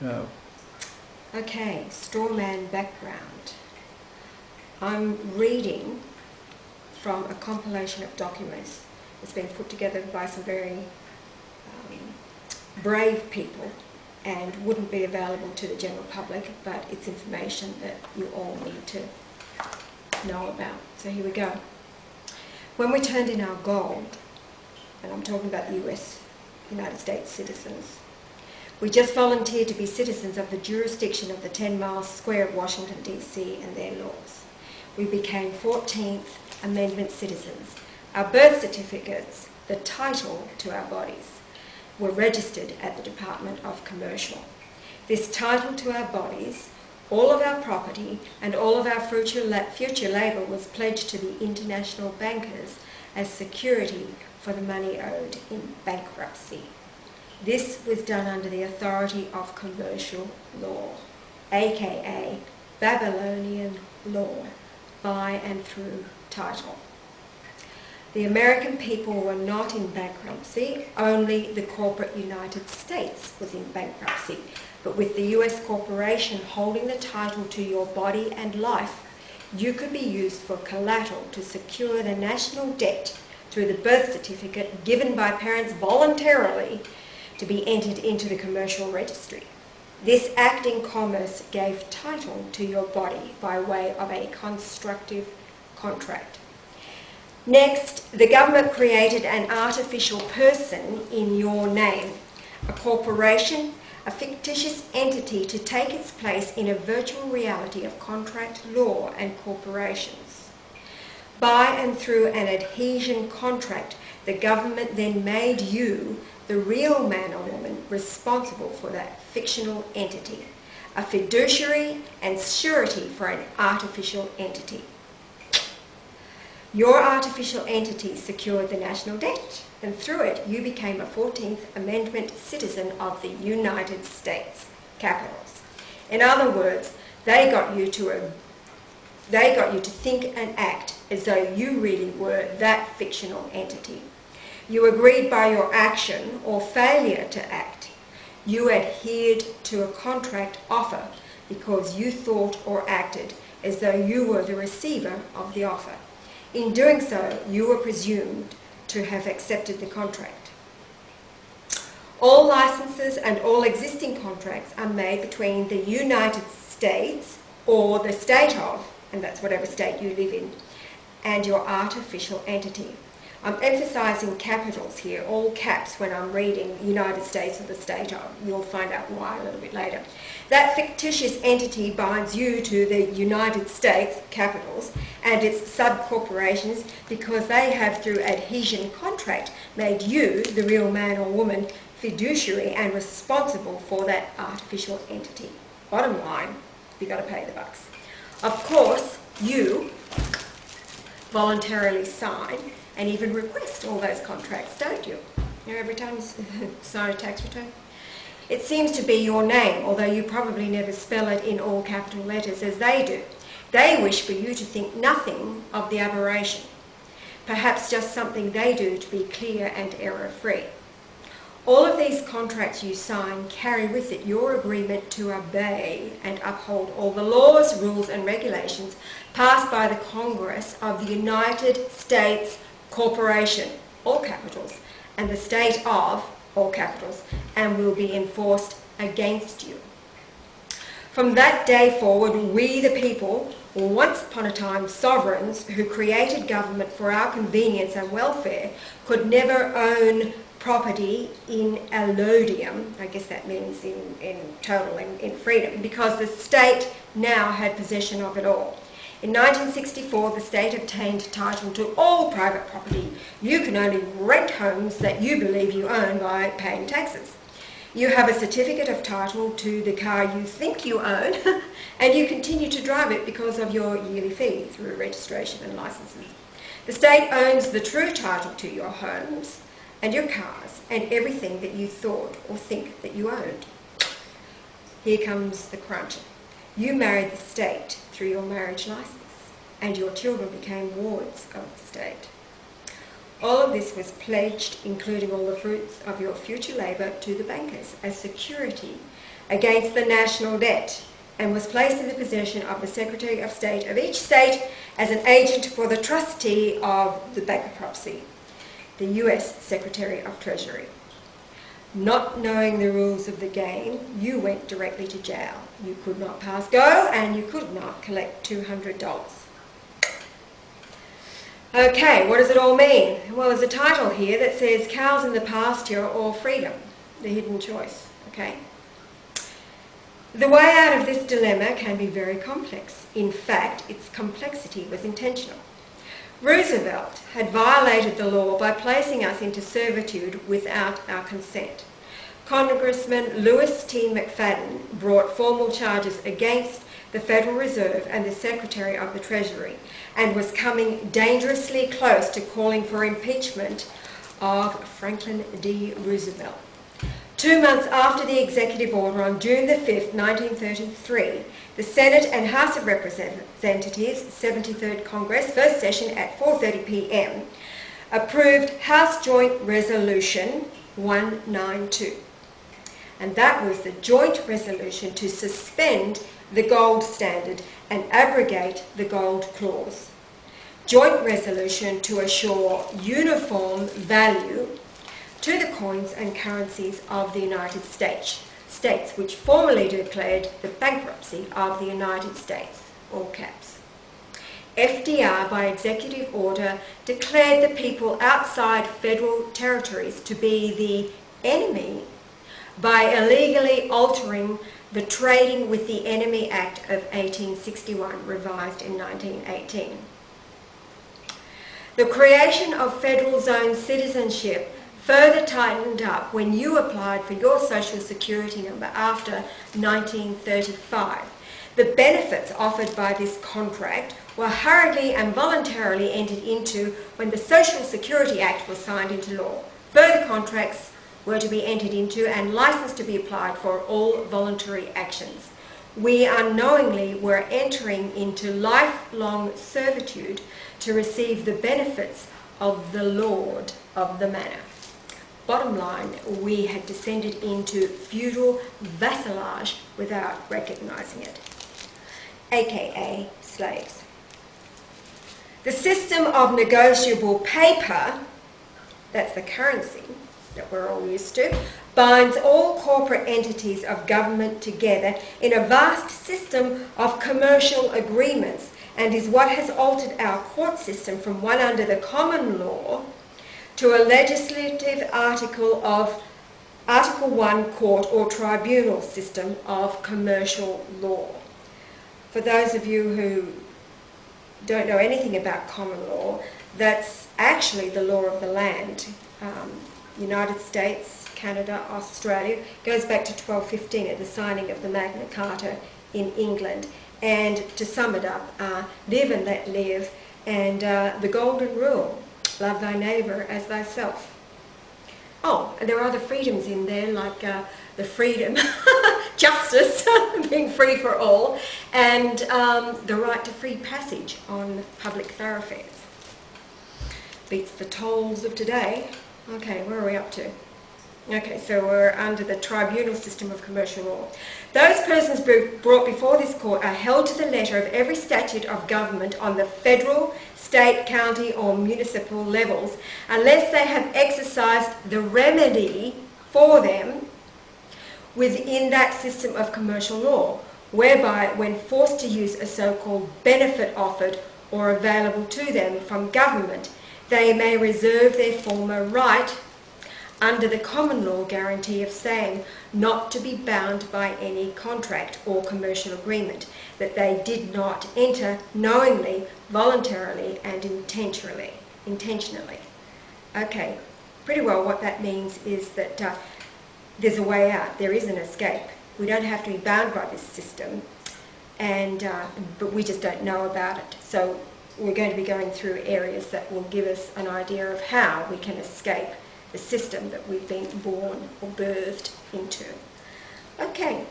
No. Okay, Strawman background. I'm reading from a compilation of documents that's been put together by some very brave people and wouldn't be available to the general public, but it's information that you all need to know about. So here we go. When we turned in our gold, and I'm talking about United States citizens, we just volunteered to be citizens of the jurisdiction of the 10 mile square of Washington, D.C. and their laws. We became 14th Amendment citizens. Our birth certificates, the title to our bodies, were registered at the Department of Commercial. This title to our bodies, all of our property and all of our future labour was pledged to the international bankers as security for the money owed in bankruptcy. This was done under the authority of commercial law, aka Babylonian law, by and through title. The American people were not in bankruptcy, only the corporate United States was in bankruptcy. But with the US corporation holding the title to your body and life, you could be used for collateral to secure the national debt through the birth certificate given by parents voluntarily to be entered into the commercial registry. This act in commerce gave title to your body by way of a constructive contract. Next, the government created an artificial person in your name, a corporation, a fictitious entity to take its place in a virtual reality of contract law and corporations. By and through an adhesion contract, the government then made you, the real man or woman, responsible for that fictional entity, a fiduciary and surety for an artificial entity. Your artificial entity secured the national debt, and through it you became a 14th Amendment citizen of the United States capitals. In other words, they got you to think and act as though you really were that fictional entity. You agreed by your action or failure to act. You adhered to a contract offer because you thought or acted as though you were the receiver of the offer. In doing so, you were presumed to have accepted the contract. All licenses and all existing contracts are made between the United States or the state of, and that's whatever state you live in, and your artificial entity. I'm emphasising capitals here, all caps, when I'm reading United States or the state of. You'll find out why a little bit later. That fictitious entity binds you to the United States capitals and its sub-corporations because they have, through adhesion contract, made you, the real man or woman, fiduciary and responsible for that artificial entity. Bottom line, you've got to pay the bucks. Of course, you voluntarily sign and even request all those contracts, don't you? You know, every time you sign a tax return. It seems to be your name, although you probably never spell it in all capital letters as they do. They wish for you to think nothing of the aberration, perhaps just something they do to be clear and error-free. All of these contracts you sign carry with it your agreement to obey and uphold all the laws, rules and regulations passed by the Congress of the United States Corporation, all capitals, and the state of, all capitals, and will be enforced against you. From that day forward, we the people, once upon a time sovereigns who created government for our convenience and welfare, could never own property in allodium, I guess that means in total, in freedom, because the state now had possession of it all. In 1964, the state obtained title to all private property. You can only rent homes that you believe you own by paying taxes. You have a certificate of title to the car you think you own, and you continue to drive it because of your yearly fee through registration and licenses. The state owns the true title to your homes and your cars and everything that you thought or think that you owned. Here comes the crunch. You married the state through your marriage license, and your children became wards of the state. All of this was pledged, including all the fruits of your future labour, to the bankers as security against the national debt and was placed in the possession of the Secretary of State of each state as an agent for the trustee of the bankruptcy, the US Secretary of Treasury. Not knowing the rules of the game, you went directly to jail. You could not pass go and you could not collect $200. Okay, what does it all mean? Well, there's a title here that says Cows in the Pasture or Freedom, the Hidden Choice. Okay. The way out of this dilemma can be very complex. In fact, its complexity was intentional. Roosevelt had violated the law by placing us into servitude without our consent. Congressman Lewis T. McFadden brought formal charges against the Federal Reserve and the Secretary of the Treasury and was coming dangerously close to calling for impeachment of Franklin D. Roosevelt. 2 months after the executive order on June the 5th, 1933, the Senate and House of Representatives, 73rd Congress, first session at 4:30 p.m., approved House Joint Resolution 192. And that was the joint resolution to suspend the gold standard and abrogate the gold clause. Joint resolution to assure uniform value to the coins and currencies of the United States, which formally declared the bankruptcy of the United States, all caps. FDR, by executive order, declared the people outside federal territories to be the enemy by illegally altering the Trading with the Enemy Act of 1861, revised in 1918. The creation of federal zone citizenship further tightened up when you applied for your Social Security number after 1935. The benefits offered by this contract were hurriedly and voluntarily entered into when the Social Security Act was signed into law. Further contracts were to be entered into and licensed to be applied for all voluntary actions. We unknowingly were entering into lifelong servitude to receive the benefits of the Lord of the Manor. Bottom line, we had descended into feudal vassalage without recognising it, aka slaves. The system of negotiable paper, that's the currency that we're all used to, binds all corporate entities of government together in a vast system of commercial agreements and is what has altered our court system from one under the common law to a legislative Article 1 court or tribunal system of commercial law. For those of you who don't know anything about common law, that's actually the law of the land. United States, Canada, Australia, goes back to 1215 at the signing of the Magna Carta in England. And to sum it up, live and let live, and the golden rule, love thy neighbour as thyself. Oh, and there are other freedoms in there, like the freedom, justice, being free for all, and the right to free passage on public thoroughfares. Beats the tolls of today. Okay, where are we up to? Okay, so we're under the tribunal system of commercial law. Those persons brought before this court are held to the letter of every statute of government on the federal, state, county or municipal levels unless they have exercised the remedy for them within that system of commercial law, whereby when forced to use a so-called benefit offered or available to them from government, they may reserve their former right under the common law guarantee of saying not to be bound by any contract or commercial agreement that they did not enter knowingly, voluntarily and intentionally. Okay, pretty well what that means is that there's a way out, there is an escape. We don't have to be bound by this system, and but we just don't know about it. So we're going to be going through areas that will give us an idea of how we can escape the system that we've been born or birthed into. Okay,